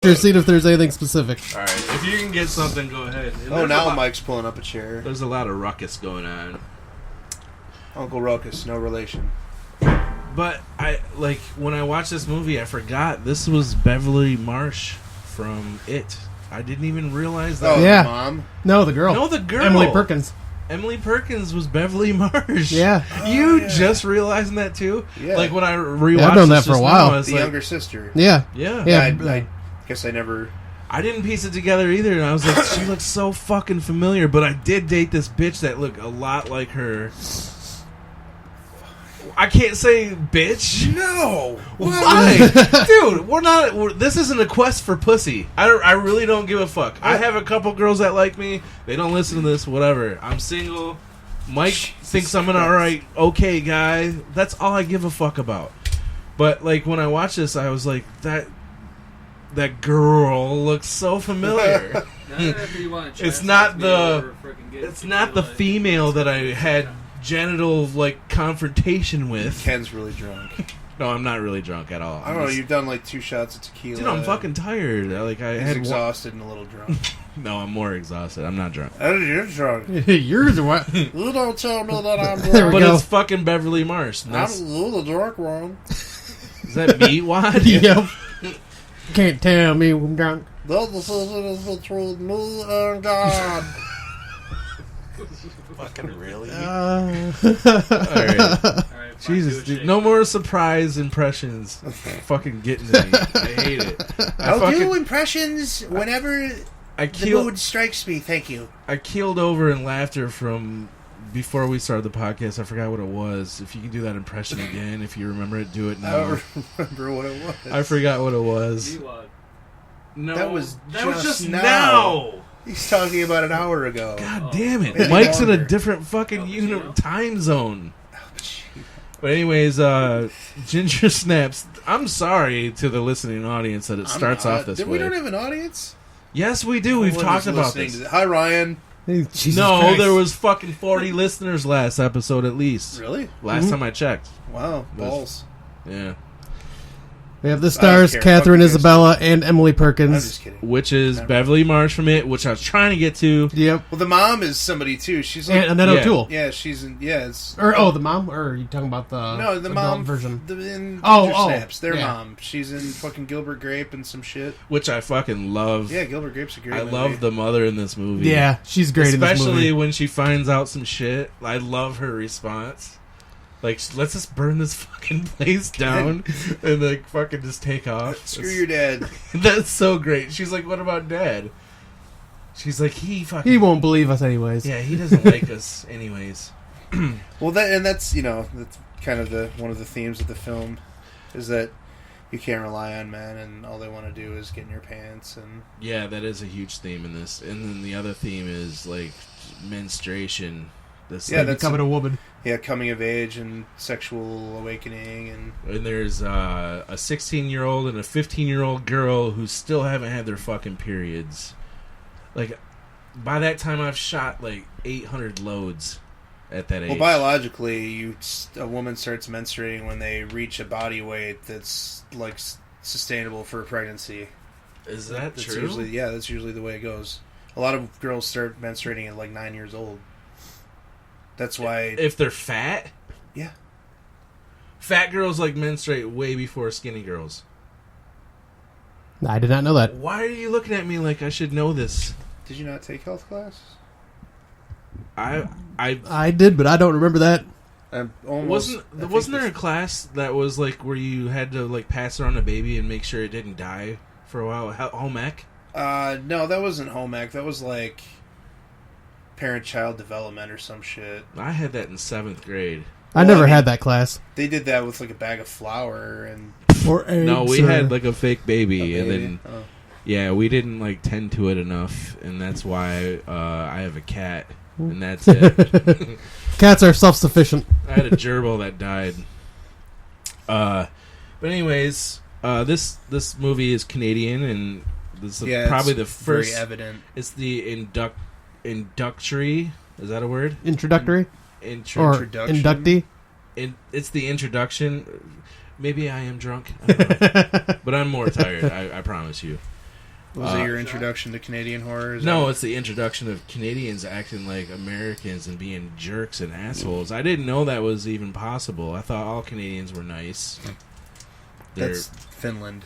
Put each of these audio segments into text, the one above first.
See if there's anything specific. All right, if you can get something, go ahead. Now Mike's pulling up a chair. There's a lot of ruckus going on. Uncle Ruckus, no relation. But when I watched this movie, I forgot this was Beverly Marsh from It. I didn't even realize that. Oh, yeah. the mom? No, the girl. No, the girl. Emily Perkins. Emily Perkins was Beverly Marsh. Yeah. Just realizing that too? Yeah. Like when I rewatched I've known that for a while. The younger sister. Yeah. Yeah. I guess I never... I didn't piece it together either, and I was like, she looks so fucking familiar, but I did date this bitch that looked a lot like her. I can't say bitch. No! Why? Dude, this isn't a quest for pussy. I really don't give a fuck. I have a couple girls that like me. They don't listen to this, whatever. I'm single. Mike thinks I'm an alright, okay guy. That's all I give a fuck about. But, when I watched this, I was like, that girl looks so familiar. It's not the female that I had genital confrontation with. Ken's really drunk. No, I'm not really drunk at all. I don't know. You've done 2 shots of tequila. Dude, I'm fucking tired. He's exhausted and a little drunk. No, I'm more exhausted. I'm not drunk. You're drunk. You're the what? You don't tell me that I'm drunk. But it's fucking Beverly Marsh. I'm a little drunk, one. Is that me, Wad? Yep. Can't tell me I'm drunk. The decision is between me and God. Fucking really? All right. Jesus, dude. No more surprise impressions. Fucking getting to me. I hate it. I'll do impressions whenever the mood strikes me. Thank you. I keeled over in laughter from before we started the podcast. I forgot what it was. If you can do that impression again, if you remember it, do it now. I don't remember what it was. I forgot what it was. No, that was just now. He's talking about an hour ago. God damn it. Mike's in a different fucking time zone. But anyways, Ginger Snaps, I'm sorry to the listening audience that it starts off this way. We don't have an audience? Yes, we do. We've talked about this. Hi, Ryan. Jesus no, Christ. there was fucking 40 listeners last episode at least. Really? Last time I checked. Wow, balls. Yeah. We have the stars, Catherine Isabella and Emily Perkins. I'm just kidding. Which is Beverly Marsh from It, which I was trying to get to. Yep. Well, the mom is somebody, too. She's like... And Annette O'Toole. Yeah, she's in... Yeah, it's... the mom? Or are you talking about the... No, the mom version. In Snaps. Their mom. She's in fucking Gilbert Grape and some shit. Which I fucking love. Yeah, Gilbert Grape's a great movie. I love the mother in this movie. Yeah, she's great in this movie. Especially when she finds out some shit. I love her response. Let's just burn this fucking place down and fucking just take off. Screw your dad. That's so great. She's like, what about Dad? She's like, he won't believe us anyways. Yeah, he doesn't like us anyways. Well, that's kind of one of the themes of the film is that you can't rely on men and all they want to do is get in your pants. And yeah, that is a huge theme in this. And then the other theme is menstruation. That's becoming a woman. Yeah, coming of age and sexual awakening. And there's a 16-year-old and a 15-year-old girl who still haven't had their fucking periods. By that time, I've shot 800 loads at that age. Well, biologically, a woman starts menstruating when they reach a body weight that's sustainable for a pregnancy. Is that true? That's usually the way it goes. A lot of girls start menstruating at 9 years old. That's why... If they're fat? Yeah. Fat girls menstruate way before skinny girls. I did not know that. Why are you looking at me like I should know this? Did you not take health class? I did, but I don't remember that. Wasn't there a class that was where you had to pass around a baby and make sure it didn't die for a while? Home ec? No, that wasn't home ec. That was parent-child development or some shit. I had that in 7th grade. I never had that class. They did that with a bag of flour and... Or eggs. No, we had a fake baby, and then... Oh. Yeah, we didn't tend to it enough, and that's why I have a cat, and that's it. Cats are self-sufficient. I had a gerbil that died. But anyways, this movie is Canadian, and this is probably the first... very evident. It's the inductory. Is that a word? Introductory? Introduction. Inductee? It's the introduction. Maybe I am drunk. I don't know. But I'm more tired, I promise you. Was it your introduction to Canadian horror? No, it's the introduction of Canadians acting like Americans and being jerks and assholes. I didn't know that was even possible. I thought all Canadians were nice. That's Finland.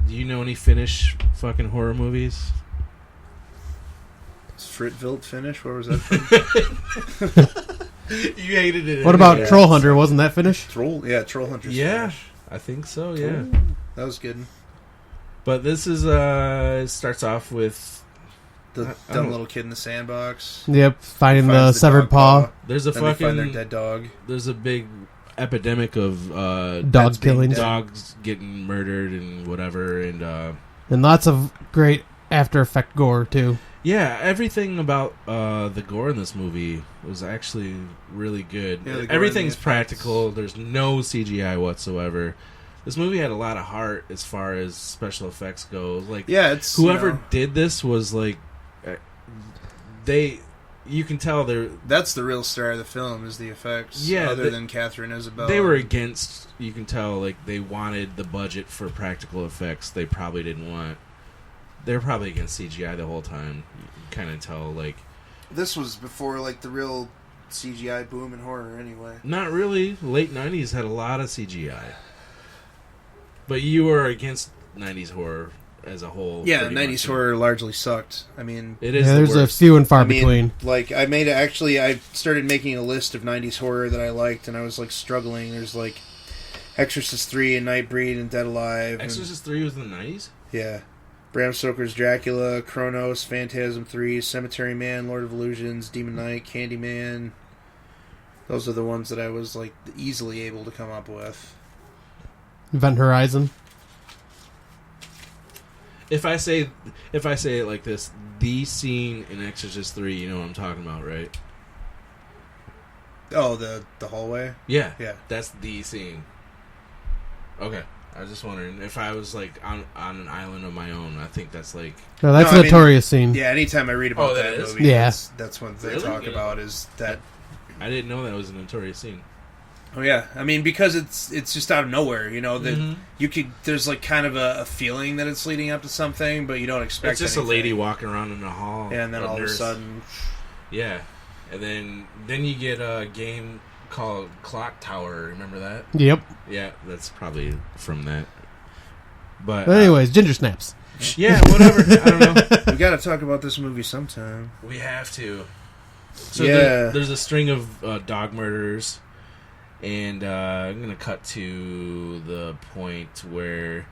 Do you know any Finnish fucking horror movies? Fritvilt Finnish? Where was that from? You hated it. What about Troll Hunter? Wasn't that Finnish? Troll Hunter's Yeah, Finnish. I think so, yeah. Ooh, that was good. But this is, it starts off with... The dumb little kid in the sandbox. Yep, finding the Finds severed dog paw. There's a Then they find their fucking... dead dog. There's a big epidemic of Dog killings. dogs getting murdered and whatever, and And lots of great After Effect gore, too. yeah, everything about the gore in this movie was actually really good. Yeah, the gore and Everything's the effects. practical. There's no CGI whatsoever. This movie had a lot of heart as far as special effects go. Like, Yeah, it's whoever did this was like, you can tell that's the real star of the film is the effects. Yeah, other than Catherine Isabelle. they were against. You can tell like they wanted the budget for practical effects. They probably didn't want. They were probably against CGI the whole time. You can kind of tell like. This was before like the real CGI boom in horror. Anyway, Not really. Late 90s had a lot of CGI. But you were against 90s horror as a whole. yeah, pretty 90s much. horror largely sucked. I mean, It is Yeah, the there's a worst. few and far I mean, between. like I started making a list of 90s horror that I liked, and I was like struggling. There's like Exorcist 3 and Nightbreed and Dead Alive. and- Exorcist 3 was in the 90s? yeah. Bram Stoker's Dracula, Kronos, Phantasm 3, Cemetery Man, Lord of Illusions, Demon Knight, Candyman. Those are the ones that I was like easily able to come up with. Event Horizon. If I say it like this, the scene in Exorcist 3, you know what I'm talking about, right? Oh, the hallway? Yeah. Yeah. That's the scene. Okay. I was just wondering if I was like on an island of my own. I think that's like No, that's No, I a mean- notorious scene. Yeah, anytime I read about Oh, that that is? movie, Yeah. that's what they Really? talk Yeah. about is that. I didn't know that was a notorious scene. Oh yeah, I mean because it's just out of nowhere, you know. That Mhm. you could there's like kind of a feeling that it's leading up to something, but you don't expect. It's just anything. a lady walking around in a hall. Yeah, and then all of a nurse. sudden, Yeah, and then you get a game called Clock Tower. Remember that? Yep. Yeah, that's probably from that. But But anyways, Ginger Snaps. yeah, whatever. I don't know. we got to talk about this movie sometime. We have to. So Yeah. there's a string of dog murders, and I'm gonna cut to the point where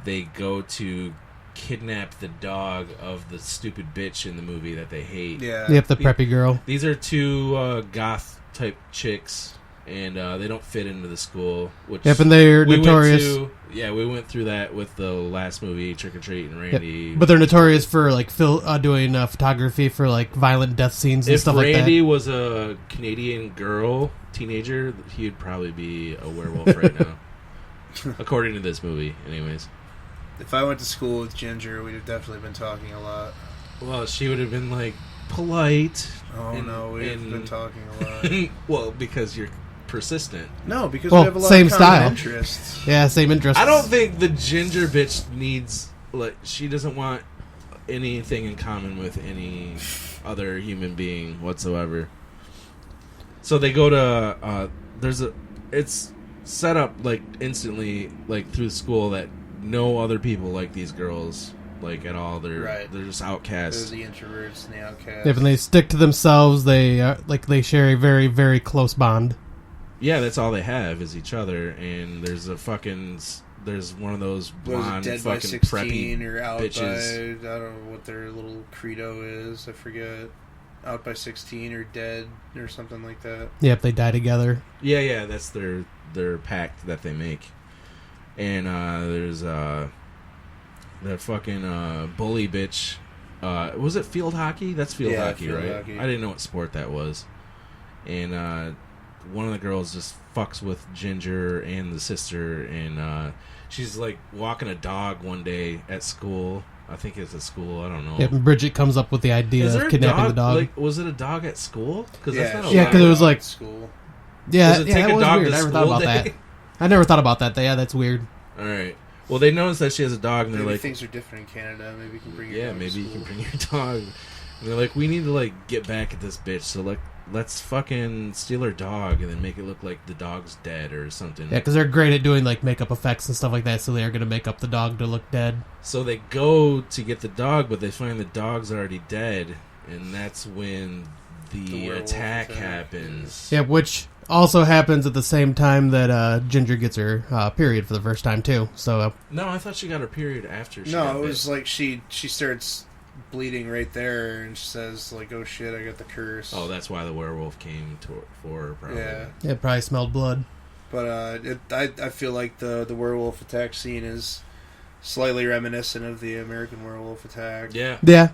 they go to kidnap the dog of the stupid bitch in the movie that they hate. Yeah, Yep, the preppy girl. These are two goth type chicks, and they don't fit into the school. Which Yep, and they're we notorious. we went through that with the last movie, Trick or Treat, and Randy. But they're notorious for like doing photography for like violent death scenes and If stuff Randy like was a Canadian girl, teenager, he'd probably be a werewolf right now. According to this movie, anyways. if I went to school with Ginger, we'd have definitely been talking a lot. Well, she would have been like polite. Oh And- no, we've and- been talking a lot. Well, because you're persistent. No, because Well, we have a lot same of common style. interests. that. Yeah, same interest. I don't think the ginger bitch needs, like, she doesn't want anything in common with any other human being whatsoever. So they go to it's set up like instantly, like through school, that no other people like these girls, like at all. They're Right. they're just There's outcasts. the introverts and the outcasts. If they stick to themselves, they share a very, very close bond. Yeah, that's all they have is each other. And there's there's one of those Was it blonde dead by fucking 16 preppy or out bitches. by, I don't know what their little credo is, I forget. Out by 16 or dead or something like that. Yep, they die together. Yeah, that's their pact that they make. And there's that fucking bully bitch. Was it field hockey? That's field Yeah, hockey, field right? hockey. I didn't know what sport that was. And one of the girls just fucks with Ginger and the sister, and she's like walking a dog one day at school. I think it's at school. I don't know. Yep, and Bridget comes up with the idea Is there of a kidnapping the dog. Like, was it a dog at school? Because that's not she Yeah, had 'cause a it was dog like- at school. Yeah, Does it yeah, take that a was dog weird. to I never thought school about day? that. I never thought about that. Yeah, that's weird. All right. Well, they notice that she has a dog, and they're Maybe like, things are different in Canada. Maybe you can bring your yeah, dog to maybe you school. can bring your dog. And they're like, we need to like get back at this bitch. So like, let's fucking steal her dog and then make it look like the dog's dead or something. Yeah, because they're great at doing like makeup effects and stuff like that. So they are going to make up the dog to look dead. So they go to get the dog, but they find the dog's already dead, and that's when the werewolf attack attack. happens. Yeah, which also happens at the same time that Ginger gets her period for the first time too. So No, I thought she got her period after she No, got it was bit. like she starts bleeding right there, and she says like, "Oh shit, I got the curse." Oh, that's why the werewolf came for her, probably. yeah. it probably smelled blood. But I feel like the werewolf attack scene is slightly reminiscent of the American Werewolf attack. Yeah. Yeah,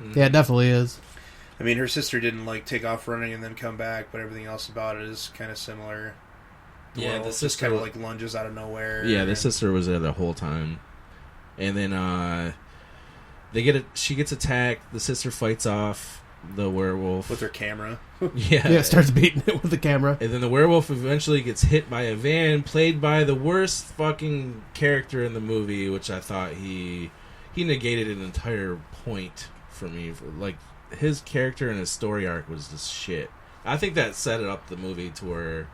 Mhm. yeah, it definitely is. I mean, her sister didn't like take off running and then come back, but everything else about it is kind of similar. The Yeah, the werewolf just sister kind of like lunges out of nowhere. Yeah, the and- sister was there the whole time, and then she gets attacked. The sister fights off the werewolf with her camera. Yeah, Yeah, it starts beating it with the camera. and then the werewolf eventually gets hit by a van, played by the worst fucking character in the movie, which I thought he negated an entire point for me. Like, his character and his story arc was just shit. I think that set it up the movie to where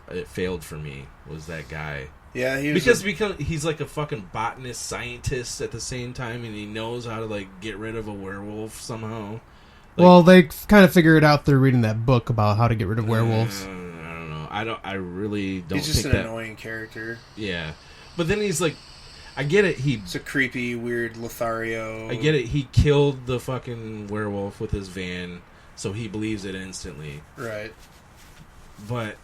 it failed for me. Was that guy? Yeah, he was Because he's like a fucking botanist scientist at the same time, and he knows how to like get rid of a werewolf somehow. Well, they kind of figure it out through reading that book about how to get rid of werewolves. I don't know. I really don't he's just think an that. annoying character. Yeah, but then he's like, I get it. It's a creepy, weird Lothario. I get it. He killed the fucking werewolf with his van, so he believes it instantly. Right. But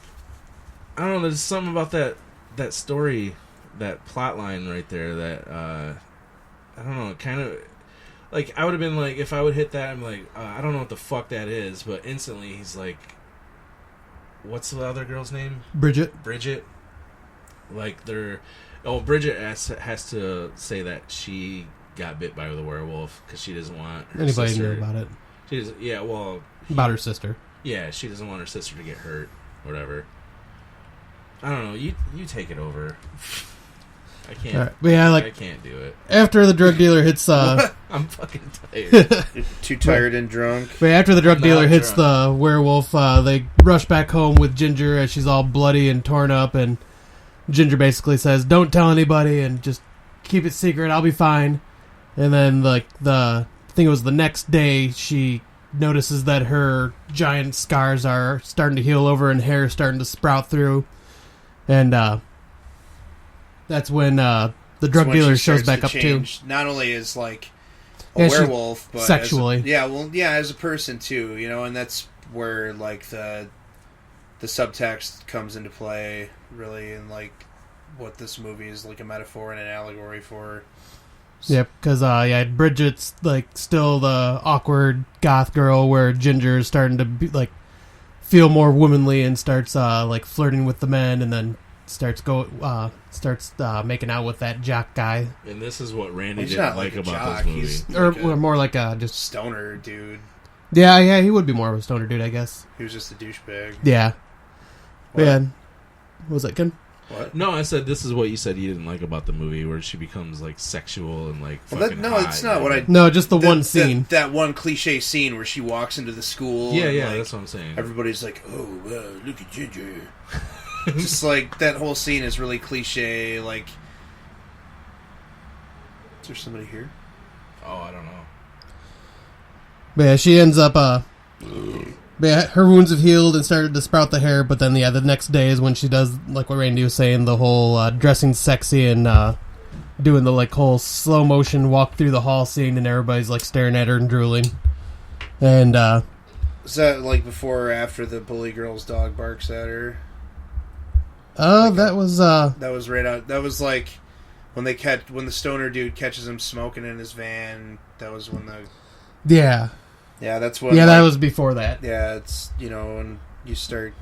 I don't know. There's something about that story, that plot line right there that I don't know. Kind of like, I would have been like, if I would hit that, I'm like, I don't know what the fuck that is, but instantly he's like, what's the other girl's name? Bridget. Like Bridget has to say that she got bit by the werewolf because she doesn't want her Anybody sister. knew about it. She doesn't, yeah, well, About her sister. yeah, she doesn't want her sister to get hurt, whatever. I don't know. You take it over. I can't. All right. But yeah, I like can't do it. after the drug dealer hits I'm fucking tired. You're too tired and drunk. But after the drug I'm dealer not hits drunk. the werewolf, they rush back home with Ginger as she's all bloody and torn up, and Ginger basically says, "Don't tell anybody and just keep it secret. I'll be fine." And then, like, I think it was the next day, she notices that her giant scars are starting to heal over and hair starting to sprout through, and that's when the drug When dealer she shows starts back to up change, not only as like a Yeah, she- werewolf, but sexually. as a person too, and that's where like the subtext comes into play, really, and like what this movie is like a metaphor and an allegory for. Yep, because Bridget's like still the awkward goth girl, where Ginger is starting to be, like, feel more womanly and starts like flirting with the men, and then starts making out with that jock guy, And this is what Randy He's didn't not like like a about jock, this movie. he's- or Like a- more like just Stoner dude. yeah, he would be more of a stoner dude, I guess. He was just a douchebag. Yeah, What? yeah. What was that good? What? No, I said this is what you said you didn't like about the movie, where she becomes like sexual and like Well, fucking hot, it's not you what know? I. No, just the one scene. That one cliche scene where she walks into the school. Yeah, and, yeah, like, that's what I'm saying. everybody's like, "Oh, look at Ginger." Just like that whole scene is really cliche. Like, is there somebody here? Oh, I don't know. But yeah, she ends up but yeah, her wounds have healed and started to sprout the hair, but then the next day is when she does, like what Randy was saying, the whole dressing sexy and doing the like whole slow motion walk through the hall scene, and everybody's like staring at her and drooling. And Is that like before or after the bully girl's dog barks at her? that was That was right out. That was like when the stoner dude catches him smoking in his van. That was when yeah. yeah, that's when Yeah, that was before that. yeah, it's and you start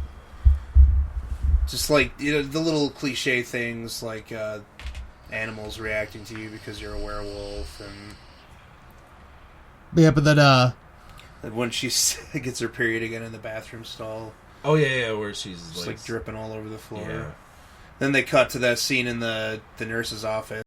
just like the little cliche things like animals reacting to you because you're a werewolf, and Yeah, but then when she gets her period again in the bathroom stall, Oh yeah, where she's just like dripping all over the floor. Yeah. Then they cut to that scene in the nurse's office.